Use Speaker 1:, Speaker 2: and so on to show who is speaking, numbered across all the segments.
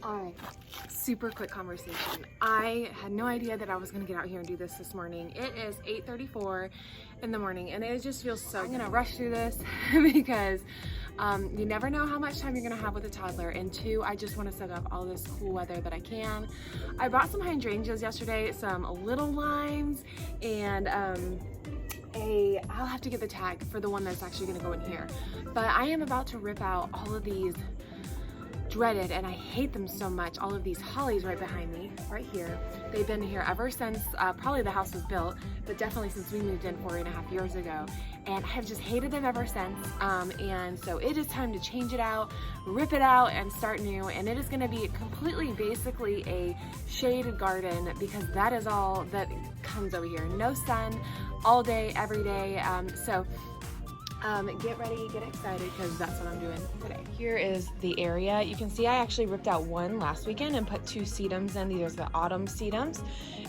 Speaker 1: Alright, super quick conversation. I had no idea that I was gonna get out here and do this morning. It is 8:34 in the morning and it just feels so, I'm gonna rush through this because you never know how much time you're gonna have with a toddler, and two, I just wanna soak up all this cool weather that I can. I bought some hydrangeas yesterday, some little limes, and I'll have to get the tag for the one that's actually gonna go in here. But I am about to rip out all of these dreaded, and I hate them so much, all of these hollies right behind me, right here. They've been here ever since probably the house was built, but definitely since we moved in 4.5 years ago. And I have just hated them ever since. And so it is time to change it out, rip it out, and start new. And it is gonna be completely, basically a shaded garden, because that is all that comes over here. No sun, all day, every day. Get ready, get excited, because that's what I'm doing today. Here is the area. You can see I actually ripped out one last weekend and put 2 sedums in. These are the autumn sedums.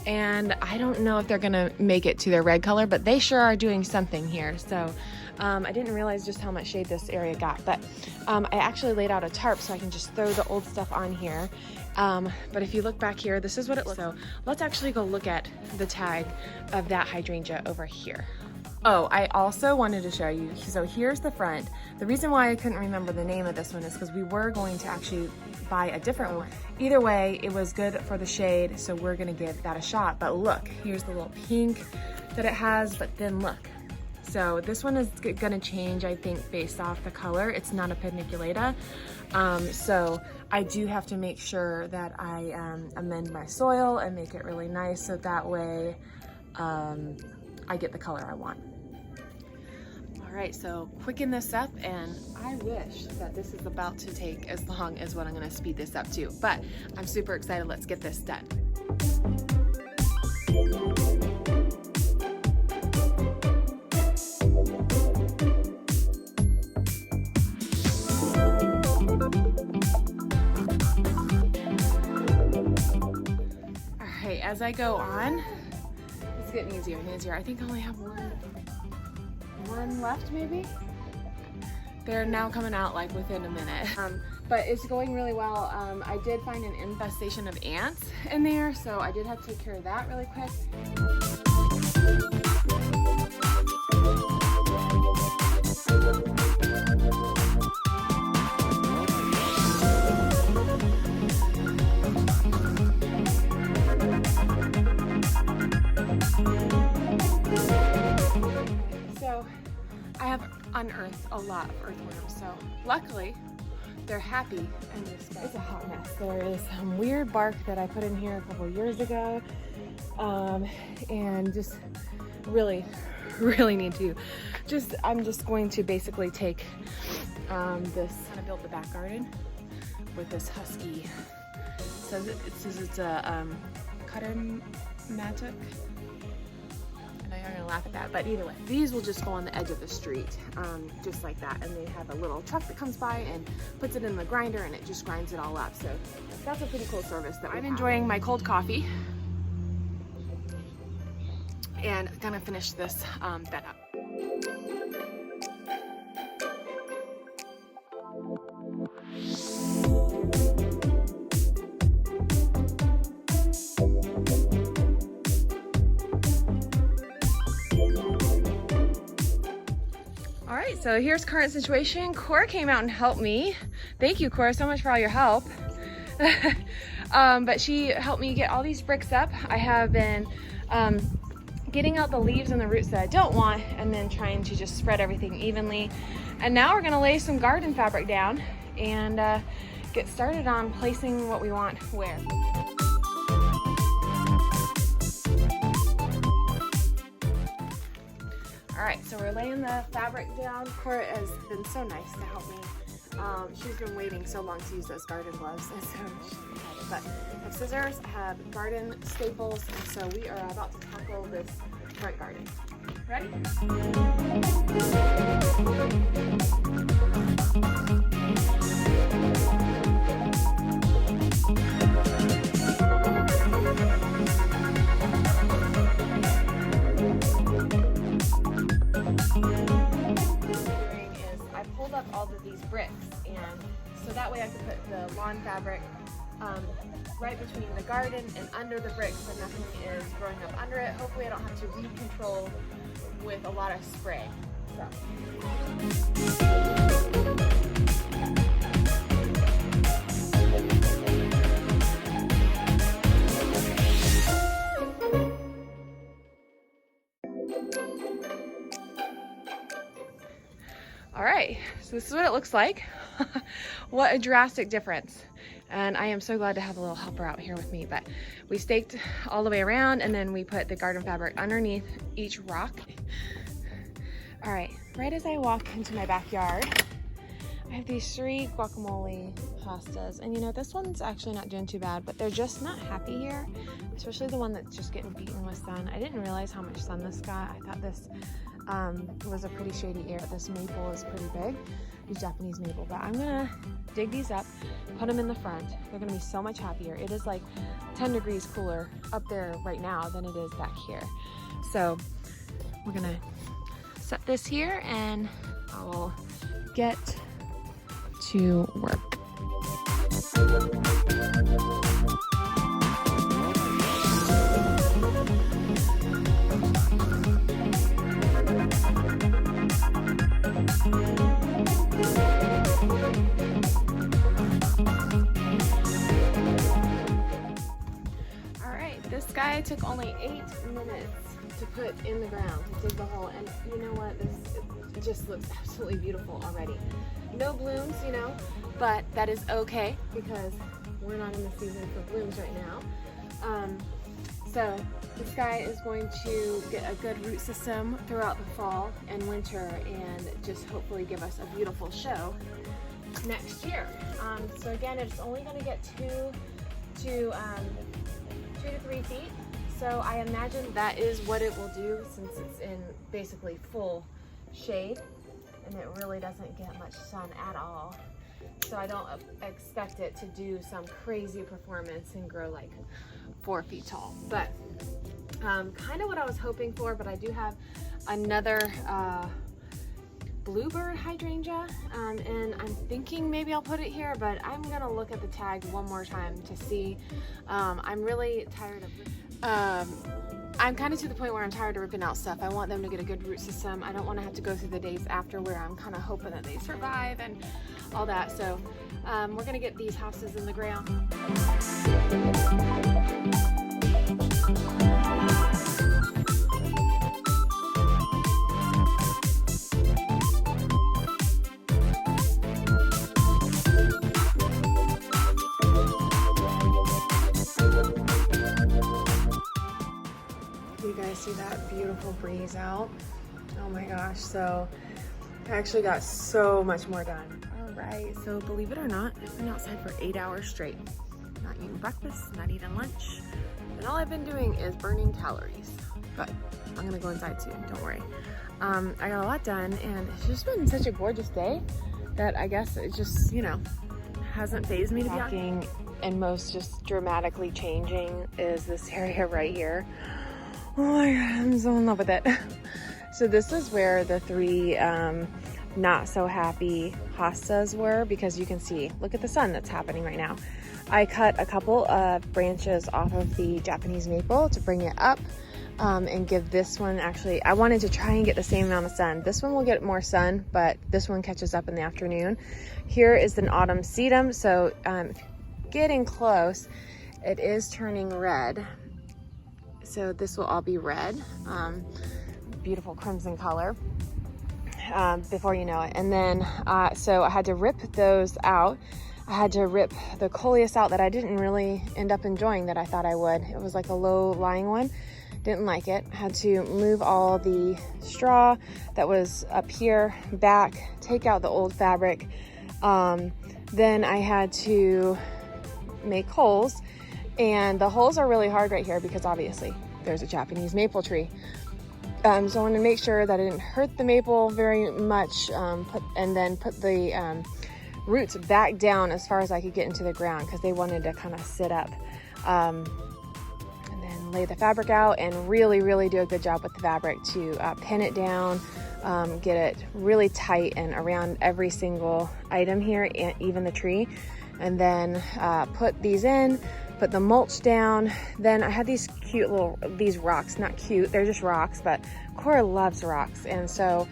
Speaker 1: And I don't know if they're gonna make it to their red color, but they sure are doing something here. So I didn't realize just how much shade this area got, but I actually laid out a tarp so I can just throw the old stuff on here. But if you look back here, this is what it looks like. So let's actually go look at the tag of that hydrangea over here. Oh, I also wanted to show you, so here's the front. The reason why I couldn't remember the name of this one is because we were going to actually buy a different one. Either way, it was good for the shade, so we're gonna give that a shot. But look, here's the little pink that it has, but then look. So this one is gonna change, I think, based off the color. It's not a paniculata. So I do have to make sure that I amend my soil and make it really nice, so that way I get the color I want. All right, so quicken this up, and I wish that this is about to take as long as what I'm gonna speed this up to, but I'm super excited. Let's get this done. All right, as I go on, it's getting easier and easier. I think I only have one left, maybe? They're now coming out like within a minute. But it's going really well. I did find an infestation of ants in there, so I did have to take care of that really quick. I have unearthed a lot of earthworms, so luckily they're happy in this spot. It's a hot mess. There is some weird bark that I put in here a couple years ago, and just really need to I'm just going to basically take this, kind of build the back garden with this husky. So it's a cutter mattock. I'm gonna laugh at that, but either way, these will just go on the edge of the street, just like that, and they have a little truck that comes by and puts it in the grinder, and it just grinds it all up. So that's a pretty cool service that I'm enjoying my cold coffee, and gonna finish this bed up. All right, so here's current situation. Cora came out and helped me. Thank you, Cora, so much for all your help. But she helped me get all these bricks up. I have been getting out the leaves and the roots that I don't want, and then trying to just spread everything evenly. And now we're gonna lay some garden fabric down and get started on placing what we want where. All right, so we're laying the fabric down. Cora has been so nice to help me. She's been waiting so long to use those garden gloves, and so she's excited. But I have scissors, I have garden staples, and so we are about to tackle this front garden. Ready? All of these bricks, and so that way I could put the lawn fabric right between the garden and under the brick, so nothing is growing up under it. Hopefully I don't have to weed control with a lot of spray. All right, so this is what it looks like. What a drastic difference. And I am so glad to have a little helper out here with me, but we staked all the way around and then we put the garden fabric underneath each rock. All right, right as I walk into my backyard, I have these 3 guacamole hostas, and you know, this one's actually not doing too bad, but they're just not happy here, especially the one that's just getting beaten with sun. I didn't realize how much sun this got. I thought this was a pretty shady area. This maple is pretty big, these Japanese maple, but I'm gonna dig these up, put them in the front. They're gonna be so much happier. It is like 10 degrees cooler up there right now than it is back here. So we're gonna set this here and I will get to work. This guy took only 8 minutes to put in the ground, to dig the hole, and you know what, this just looks absolutely beautiful already. No blooms, you know, but that is okay because we're not in the season for blooms right now. So this guy is going to get a good root system throughout the fall and winter and just hopefully give us a beautiful show next year. So again, it's only going to get 2 to 3 feet. So I imagine that is what it will do since it's in basically full shade and it really doesn't get much sun at all. So I don't expect it to do some crazy performance and grow like 4 feet tall. But kind of what I was hoping for, but I do have another bluebird hydrangea, and I'm thinking maybe I'll put it here, but I'm gonna look at the tag one more time to see. I'm really tired of I'm kind of to the point where I'm tired of ripping out stuff. I want them to get a good root system. I don't want to have to go through the days after where I'm kind of hoping that they survive and all that. So we're gonna get these houses in the ground. You guys see that beautiful breeze out? Oh my gosh, so I actually got so much more done. All right, so believe it or not, I've been outside for 8 hours straight. Not eating breakfast, not eating lunch, and all I've been doing is burning calories. But I'm gonna go inside soon, don't worry. I got a lot done and it's just been such a gorgeous day that I guess it just, you know, hasn't fazed me to be walking. And most just dramatically changing is this area right here. Oh my God, I'm so in love with it. So this is where the 3 not so happy hostas were, because you can see, look at the sun that's happening right now. I cut a couple of branches off of the Japanese maple to bring it up and give this one, actually, I wanted to try and get the same amount of sun. This one will get more sun, but this one catches up in the afternoon. Here is an autumn sedum, so getting close, it is turning red. So this will all be red, beautiful crimson color before you know it. And then, so I had to rip those out. I had to rip the coleus out that I didn't really end up enjoying that I thought I would. It was like a low lying one. Didn't like it. Had to move all the straw that was up here back, take out the old fabric. Then I had to make holes. And the holes are really hard right here because obviously there's a Japanese maple tree. So I wanted to make sure that I didn't hurt the maple very much, and then put the roots back down as far as I could get into the ground because they wanted to kind of sit up. And then lay the fabric out and really, really do a good job with the fabric to pin it down, get it really tight and around every single item here, and even the tree. and then put these in, put the mulch down. Then I had these cute little, these rocks, not cute, they're just rocks, but Cora loves rocks. And so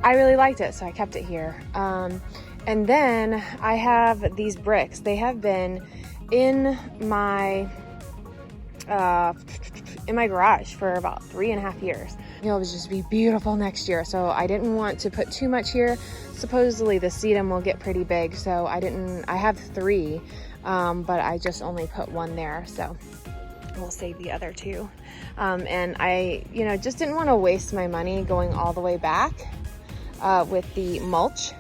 Speaker 1: I really liked it, so I kept it here. And then I have these bricks. They have been in my garage for about 3.5 years. It'll just be beautiful next year. So I didn't want to put too much here. Supposedly the sedum will get pretty big. So I have 3, but I just only put 1 there. So we'll save the other 2. And I, just didn't want to waste my money going all the way back with the mulch.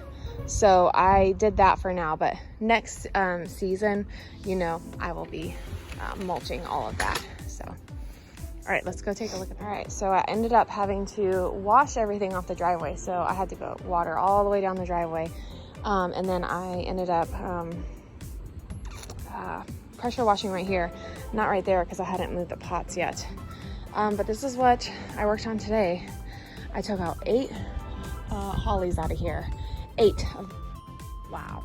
Speaker 1: So I did that for now, but next season, I will be mulching all of that. So, all right, let's go take a look at that. All right, so I ended up having to wash everything off the driveway. So I had to go water all the way down the driveway. And then I ended up pressure washing right here, not right there because I hadn't moved the pots yet. But this is what I worked on today. I took out 8 hollies out of here. 8 of, wow.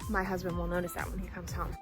Speaker 1: My husband will notice that when he comes home.